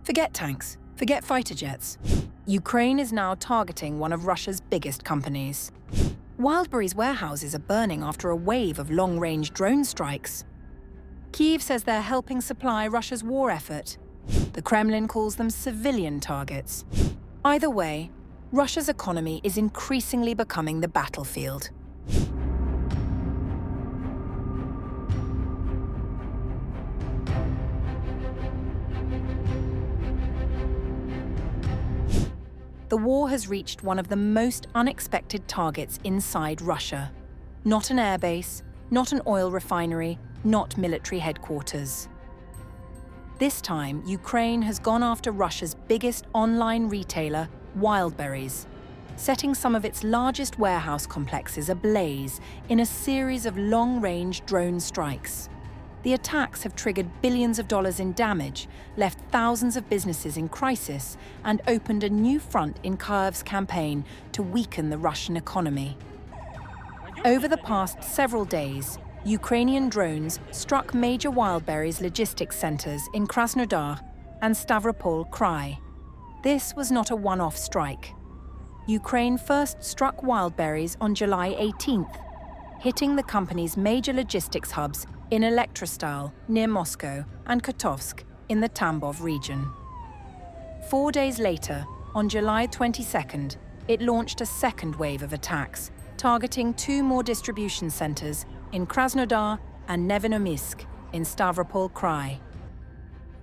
Forget tanks, forget fighter jets. Ukraine is now targeting one of Russia's biggest companies. Wildberries warehouses are burning after a wave of long-range drone strikes. Kyiv says they're helping supply Russia's war effort. The Kremlin calls them civilian targets. Either way, Russia's economy is increasingly becoming the battlefield. The war has reached one of the most unexpected targets inside Russia. Not an airbase, not an oil refinery, not military headquarters. This time, Ukraine has gone after Russia's biggest online retailer, Wildberries, setting some of its largest warehouse complexes ablaze in a series of long-range drone strikes. The attacks have triggered billions of dollars in damage, left thousands of businesses in crisis, and opened a new front in Kyiv's campaign to weaken the Russian economy. Over the past several days, Ukrainian drones struck major Wildberries logistics centers in Krasnodar and Stavropol Krai. This was not a one-off strike. Ukraine first struck Wildberries on July 18th, hitting the company's major logistics hubs in Elektrostal near Moscow and Kotovsk in the Tambov region. 4 days later, on July 22nd, it launched a second wave of attacks, targeting 2 more distribution centers in Krasnodar and Nevenomysk in Stavropol Krai.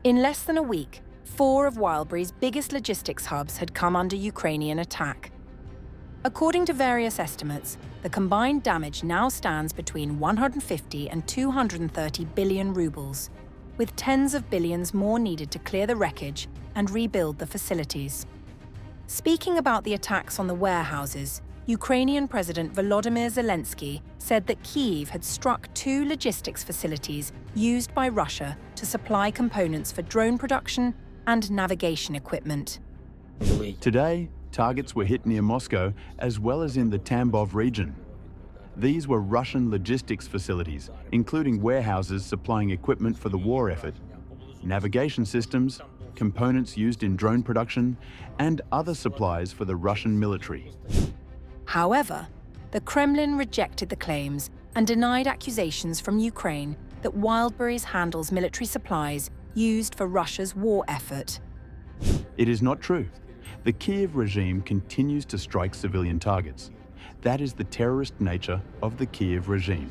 In less than a week, 4 of Wildberries' biggest logistics hubs had come under Ukrainian attack. According to various estimates, the combined damage now stands between 150 and 230 billion rubles, with tens of billions more needed to clear the wreckage and rebuild the facilities. Speaking about the attacks on the warehouses, Ukrainian President Volodymyr Zelensky said that Kyiv had struck 2 logistics facilities used by Russia to supply components for drone production and navigation equipment. Today, targets were hit near Moscow as well as in the Tambov region. These were Russian logistics facilities, including warehouses supplying equipment for the war effort, navigation systems, components used in drone production, and other supplies for the Russian military. However, the Kremlin rejected the claims and denied accusations from Ukraine that Wildberries handles military supplies used for Russia's war effort. It is not true. The Kyiv regime continues to strike civilian targets. That is the terrorist nature of the Kyiv regime.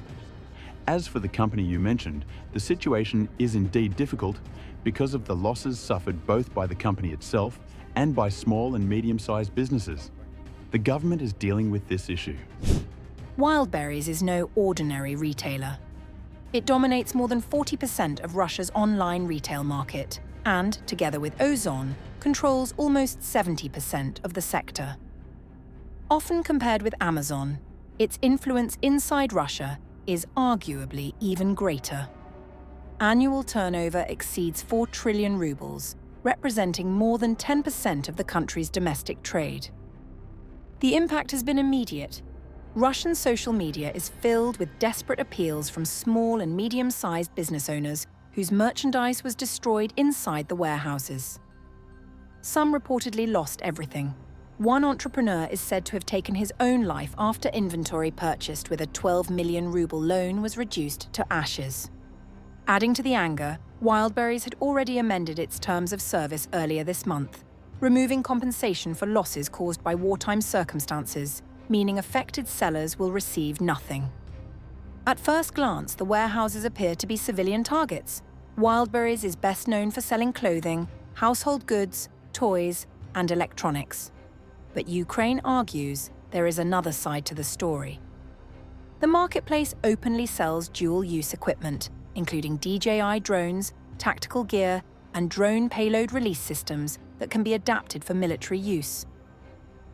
As for the company you mentioned, the situation is indeed difficult because of the losses suffered both by the company itself and by small and medium-sized businesses. The government is dealing with this issue. Wildberries is no ordinary retailer. It dominates more than 40% of Russia's online retail market and, together with Ozon, controls almost 70% of the sector. Often compared with Amazon, its influence inside Russia is arguably even greater. Annual turnover exceeds 4 trillion rubles, representing more than 10% of the country's domestic trade. The impact has been immediate. Russian social media is filled with desperate appeals from small and medium-sized business owners whose merchandise was destroyed inside the warehouses. Some reportedly lost everything. One entrepreneur is said to have taken his own life after inventory purchased with a 12 million ruble loan was reduced to ashes. Adding to the anger, Wildberries had already amended its terms of service earlier this month, removing compensation for losses caused by wartime circumstances, meaning affected sellers will receive nothing. At first glance, the warehouses appear to be civilian targets. Wildberries is best known for selling clothing, household goods, toys, and electronics. But Ukraine argues there is another side to the story. The marketplace openly sells dual-use equipment, including DJI drones, tactical gear, and drone payload release systems that can be adapted for military use.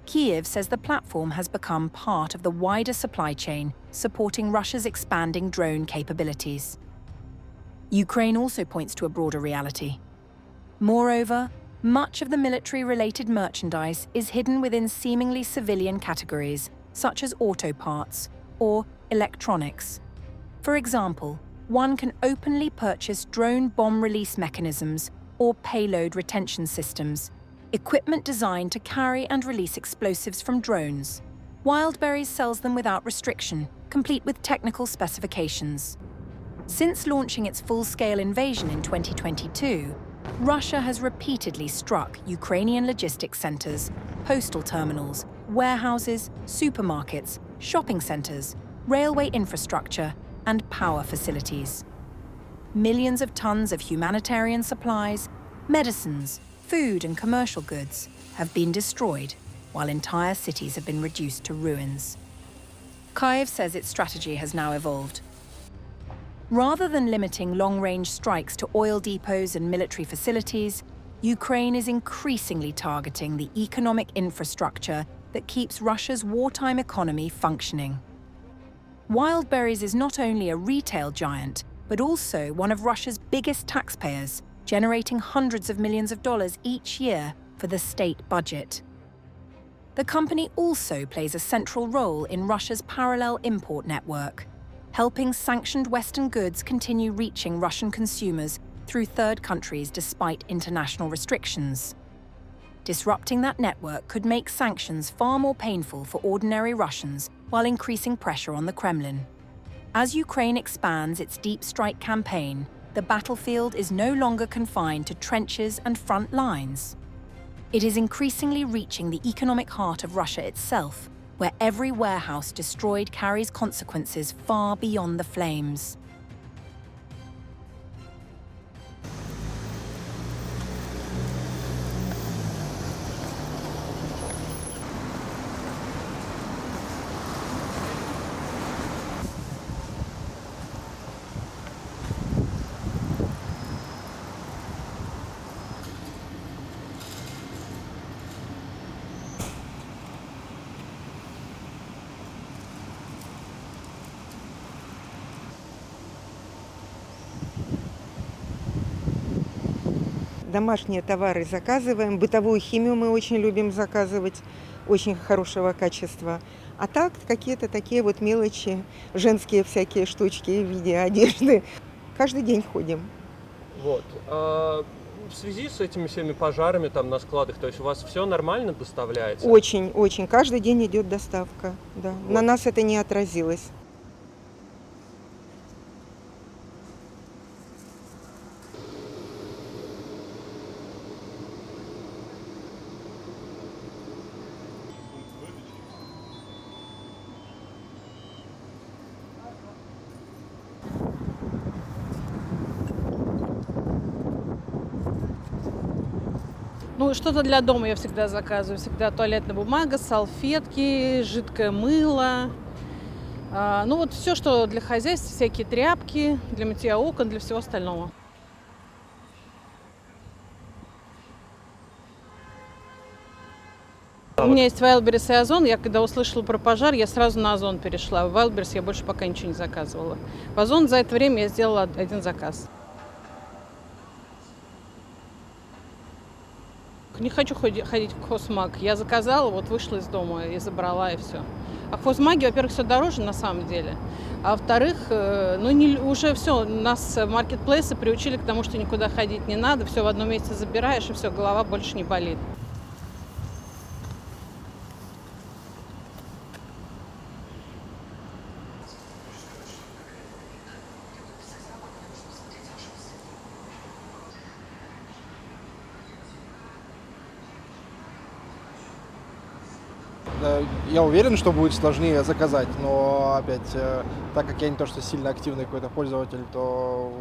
Kyiv says the platform has become part of the wider supply chain supporting Russia's expanding drone capabilities. Ukraine also points to a broader reality. Moreover, much of the military-related merchandise is hidden within seemingly civilian categories, such as auto parts or electronics. For example, one can openly purchase drone bomb release mechanisms or payload retention systems, equipment designed to carry and release explosives from drones. Wildberries sells them without restriction, complete with technical specifications. Since launching its full-scale invasion in 2022, Russia has repeatedly struck Ukrainian logistics centers, postal terminals, warehouses, supermarkets, shopping centers, railway infrastructure, and power facilities. Millions of tons of humanitarian supplies, medicines, food and commercial goods have been destroyed, while entire cities have been reduced to ruins. Kyiv says its strategy has now evolved. Rather than limiting long-range strikes to oil depots and military facilities, Ukraine is increasingly targeting the economic infrastructure that keeps Russia's wartime economy functioning. Wildberries is not only a retail giant, but also one of Russia's biggest taxpayers, generating hundreds of millions of dollars each year for the state budget. The company also plays a central role in Russia's parallel import network, helping sanctioned Western goods continue reaching Russian consumers through third countries despite international restrictions. Disrupting that network could make sanctions far more painful for ordinary Russians while increasing pressure on the Kremlin. As Ukraine expands its deep strike campaign, the battlefield is no longer confined to trenches and front lines. It is increasingly reaching the economic heart of Russia itself, where every warehouse destroyed carries consequences far beyond the flames. Домашние товары заказываем, бытовую химию мы очень любим заказывать, очень хорошего качества. А так, какие-то такие вот мелочи, женские всякие штучки в виде одежды. Каждый день ходим. Вот. А в связи с этими всеми пожарами там на складах, то есть у вас все нормально доставляется? Очень, очень. Каждый день идет доставка. Да. Вот. На нас это не отразилось. Ну, что-то для дома я всегда заказываю. Всегда туалетная бумага, салфетки, жидкое мыло. Ну, вот все, что для хозяйства, всякие тряпки, для мытья окон, для всего остального. У меня есть Wildberries и Озон. Я когда услышала про пожар, я сразу на Озон перешла. В Wildberries я больше пока ничего не заказывала. В Озон за это время я сделала один заказ. Не хочу ходить в хозмаг. Я заказала, вот вышла из дома и забрала, и все. А в хозмаге, во-первых, все дороже на самом деле. А во-вторых, уже все, нас маркетплейсы приучили к тому, что никуда ходить не надо. Все в одном месте забираешь, и все, голова больше не болит. Я уверен, что будет сложнее заказать, но опять, так как я не то что сильно активный какой-то пользователь, то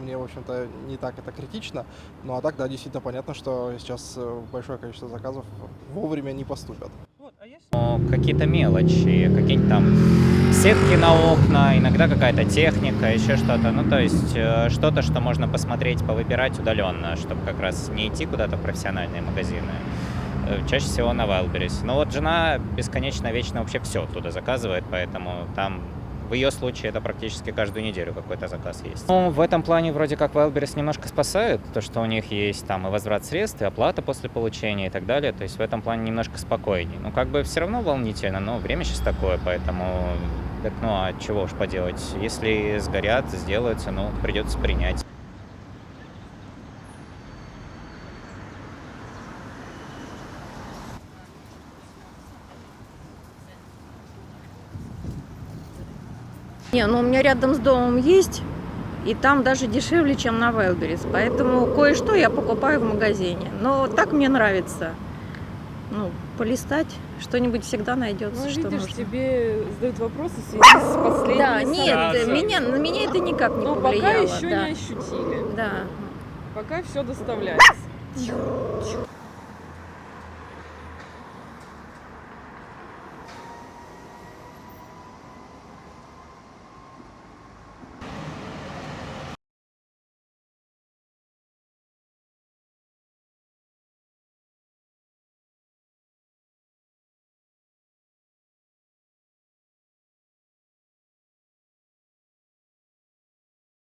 мне, в общем-то, не так это критично. Ну а так, да, действительно понятно, что сейчас большое количество заказов вовремя не поступят. Какие-то мелочи, какие-нибудь там сетки на окна, иногда какая-то техника, еще что-то. Ну, то есть что-то, что можно посмотреть, повыбирать удаленно, чтобы как раз не идти куда-то в профессиональные магазины. Чаще всего на Wildberries. Но вот жена бесконечно, вечно вообще все оттуда заказывает, поэтому там в ее случае это практически каждую неделю какой-то заказ есть. Ну, в этом плане вроде как Wildberries немножко спасает, то, что у них есть там и возврат средств, и оплата после получения и так далее, то есть в этом плане немножко спокойнее. Ну, как бы все равно волнительно, но время сейчас такое, поэтому, так, ну, а чего уж поделать, если сгорят, сделаются, ну, придется принять. Не, ну у меня рядом с домом есть, и там даже дешевле, чем на Wildberries. Поэтому кое-что я покупаю в магазине. Но так мне нравится. Ну, полистать, что-нибудь всегда найдется, Ну, что видишь, нужно. тебе задают вопросы в связи с последними Да, нет, событиями. на меня это никак не Но повлияло. пока еще да. не ощутили. Да. Пока все доставляется.